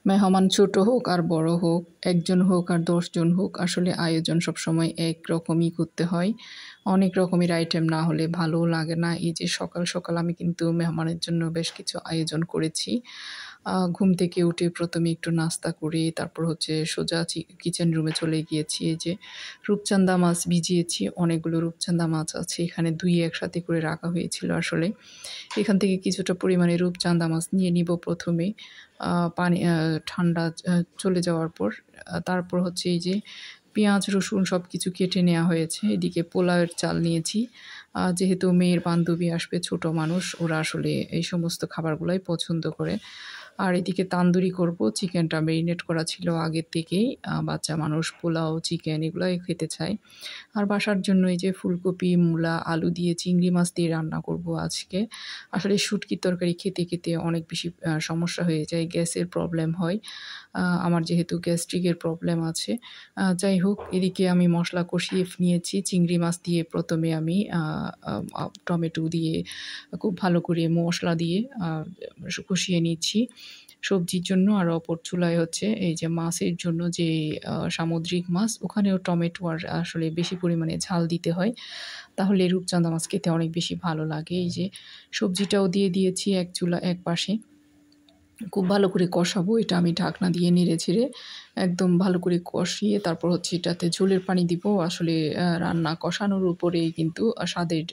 মেহমান ছোট হোক আর বড় হোক, একজন হোক আর ১০ জন হোক, আসলে আয়োজন সবসময় একরকমই করতে হয়। অনেক রকমের আইটেম না হলে ভালোও লাগে না। এই যে সকাল, সকাল আমি কিন্তু মেহমানের জন্য বেশ কিছু আয়োজন করেছি। ঘুম থেকে উঠে ১ম এ একটু নাস্তা করে তারপর হচ্ছে সোজা কিচেন রুমে চলে গিয়েছি। এই যে রূপচাঁদা মাছ ভিজিয়েছি, অনেকগুলো রূপচাঁদা মাছ আছে। এখানে ২ একসাথে করে রাখা হয়েছিল আসলে। এখান থেকে কিছুটা পরিমাণে রূপচাঁদা মাছ নিয়ে নিব ১ম এ। পানি ঠান্ডা চলে যাওয়ার পর তারপর হচ্ছে এই যে পেঁয়াজ, রসুন সব কিছু কেটে নেওয়া হয়েছে। এদিকে পোলাওয়ের চাল নিয়েছি। যেহেতু মেয়ের বান্ধবী আসবে, ছোট মানুষ, ওরা আসলে এই সমস্ত খাবারগুলাই পছন্দ করে। আর এদিকে তান্দুরি করব। চিকেনটা মেরিনেট করা ছিল আগের থেকেই। বাচ্চা মানুষ পোলাও, চিকেন এগুলাই খেতে চায়। আর বাসার জন্য এই যে ফুলকপি, মূলা, আলু দিয়ে চিংড়ি মাছ দিয়ে রান্না করব আজকে। আসলে শুটকির তরকারি খেতে, খেতে অনেক বেশি সমস্যা হয়ে যায়। গ্যাসের প্রবলেম হয়। আমার যেহেতু গ্যাস্ট্রিকের প্রবলেম আছে। যাই হোক, এদিকে আমি মসলা কষিয়ে নিয়েছি। চিংড়ি মাছ দিয়ে ১ম এ আমি টমেটো দিয়ে খুব ভালো করে মশলা দিয়ে কষিয়ে নিচ্ছি সবজির জন্য। আর অপর চুলায় হচ্ছে এই যে মাছের জন্য যে সামুদ্রিক মাছ, ওখানেও টমেটো আর আসলে বেশি পরিমাণে ঝাল দিতে হয়। তাহলে রূপচাঁদা মাছ খেতে অনেক বেশি ভালো লাগে। এই যে সবজিটাও দিয়ে দিয়েছি এক পাশে। খুব ভালো করে কষাবো। এটা আমি ঢাকনা দিয়ে নেড়ে-চেড়ে একদম ভালো করে কষিয়ে তারপর হচ্ছে এটাতে ঝোলের পানি দিব। আসলে রান্না কষানোর উপরেই কিন্তু স্বাদের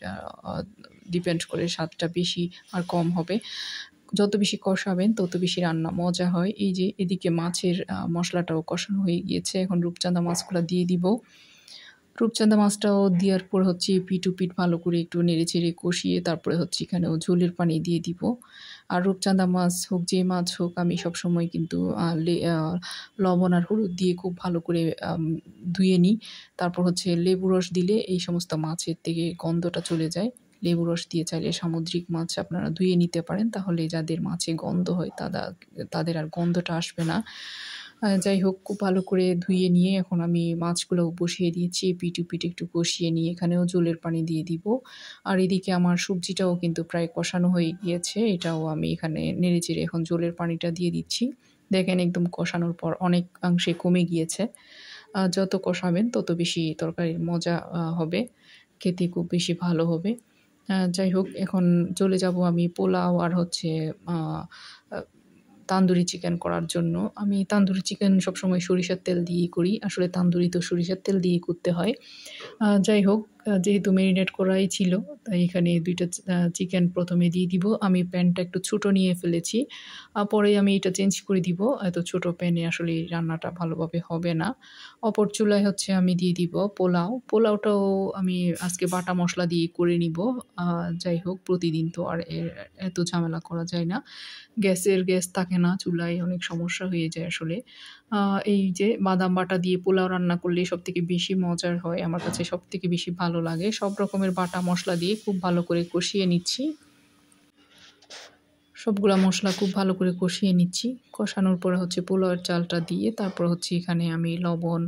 ডিপেন্ড করে, স্বাদটা বেশি আর কম হবে। যত বেশি কষাবেন তত বেশি রান্না মজা হয়। এই যে এদিকে মাছের মশলাটাও কষানো হয়ে গিয়েছে। এখন রূপচাঁদা মাছগুলা দিয়ে দিব। রূপচাঁদা মাছটাও দেওয়ার পর হচ্ছে এপিঠ ওপিঠ ভালো করে একটু নেড়েচেড়ে কষিয়ে তারপরে হচ্ছে এখানেও ঝোলের পানি দিয়ে দিব। আর রূপচাঁদা মাছ হোক, যে মাছ হোক, আমি সবসময় কিন্তু লবণ আর হলুদ দিয়ে খুব ভালো করে ধুয়ে নিই। তারপর হচ্ছে লেবু রস দিলে এই সমস্ত মাছের থেকে গন্ধটা চলে যায়। লেবু রস দিয়ে চাইলে সামুদ্রিক মাছ আপনারা ধুয়ে নিতে পারেন। তাহলে যাদের মাছে গন্ধ হয় তাদের আর গন্ধটা আসবে না। যাই হোক, খুব ভালো করে ধুয়ে নিয়ে এখন আমি মাছগুলোও বসিয়ে দিয়েছি। এপিঠ ওপিঠ একটু কষিয়ে নিয়ে এখানেও জলের পানি দিয়ে দিব। আর এদিকে আমার সবজিটাও কিন্তু প্রায় কষানো হয়ে গিয়েছে। এটাও আমি এখানে নেড়েচেড়ে এখন জলের পানিটা দিয়ে দিচ্ছি। দেখেন একদম কষানোর পর অনেকাংশে কমে গিয়েছে। যত কষাবেন তত বেশি তরকারির মজা হবে। খেতে খুব বেশি ভালো হবে। যাই হোক, এখন চলে যাব আমি পোলাও আর হচ্ছে আ আ তান্দুরি চিকেন করার জন্য। আমি তান্দুরি চিকেন সবসময় সরিষার তেল দিয়েই করি। আসলে তান্দুরি তো সরিষার তেল দিয়েই করতে হয়। যাই হোক, যেহেতু মেরিনেট করাই ছিল, তাই এখানে ২ টা চিকেন ১ম এ দিয়ে দিব। আমি প্যানটা একটু ছোট নিয়ে ফেলেছি। পরে আমি এটা চেঞ্জ করে দিব। এত ছোট প্যানে আসলে এই রান্নাটা ভালোভাবে হবে না। অপর চুলায় হচ্ছে আমি দিয়ে দিব পোলাও। পোলাওটাও আমি আজকে বাটা মসলা দিয়ে করে নিব। আ যাই হোক, প্রতিদিন তো আর এত ঝামেলা করা যায় না। গ্যাস থাকে না, চুলায় অনেক সমস্যা হয়ে যায় আসলে। আ এই যে বাদাম বাটা দিয়ে পোলাও রান্না করলে সবথেকে বেশি মজার হয়। আমার কাছে সবথেকে বেশি ভালো লাগে। সব রকমের বাটা মসলা দিয়ে খুব ভালো করে কষিয়ে নিচ্ছি। সবগুলা মসলা খুব ভালো করে কষিয়ে নিচ্ছি। কষানোর পরে হচ্ছে পোলাওয়ের চালটা দিয়ে তারপর হচ্ছে এখানে আমি লবণ,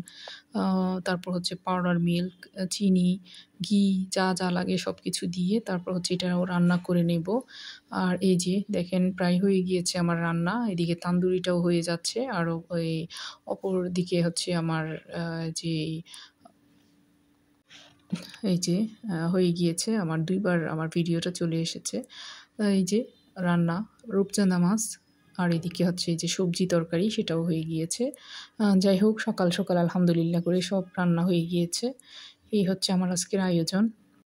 আ তারপর হচ্ছে পাউডার মিল্ক, চিনি, ঘি যা, যা লাগে সবকিছু দিয়ে তারপর হচ্ছে এটাও রান্না করে নেব। আর এই যে দেখেন প্রায় হয়ে গিয়েছে আমার রান্না। এদিকে তান্দুরিটাও হয়ে যাচ্ছে। আরও অপর দিকে হচ্ছে আমার যেই এই যে হয়ে গিয়েছে। আমার ২ বার আমার ভিডিওটা চলে এসেছে। এই যে রান্না, রূপচাঁদা মাছ আর এদিকে হচ্ছে এই যে সবজি তরকারি সেটাও হয়ে গিয়েছে। যাই হোক, সকাল, সকাল আলহামদুলিল্লাহ করে সব রান্না হয়ে গিয়েছে। এই হচ্ছে আমার আজকের আয়োজন।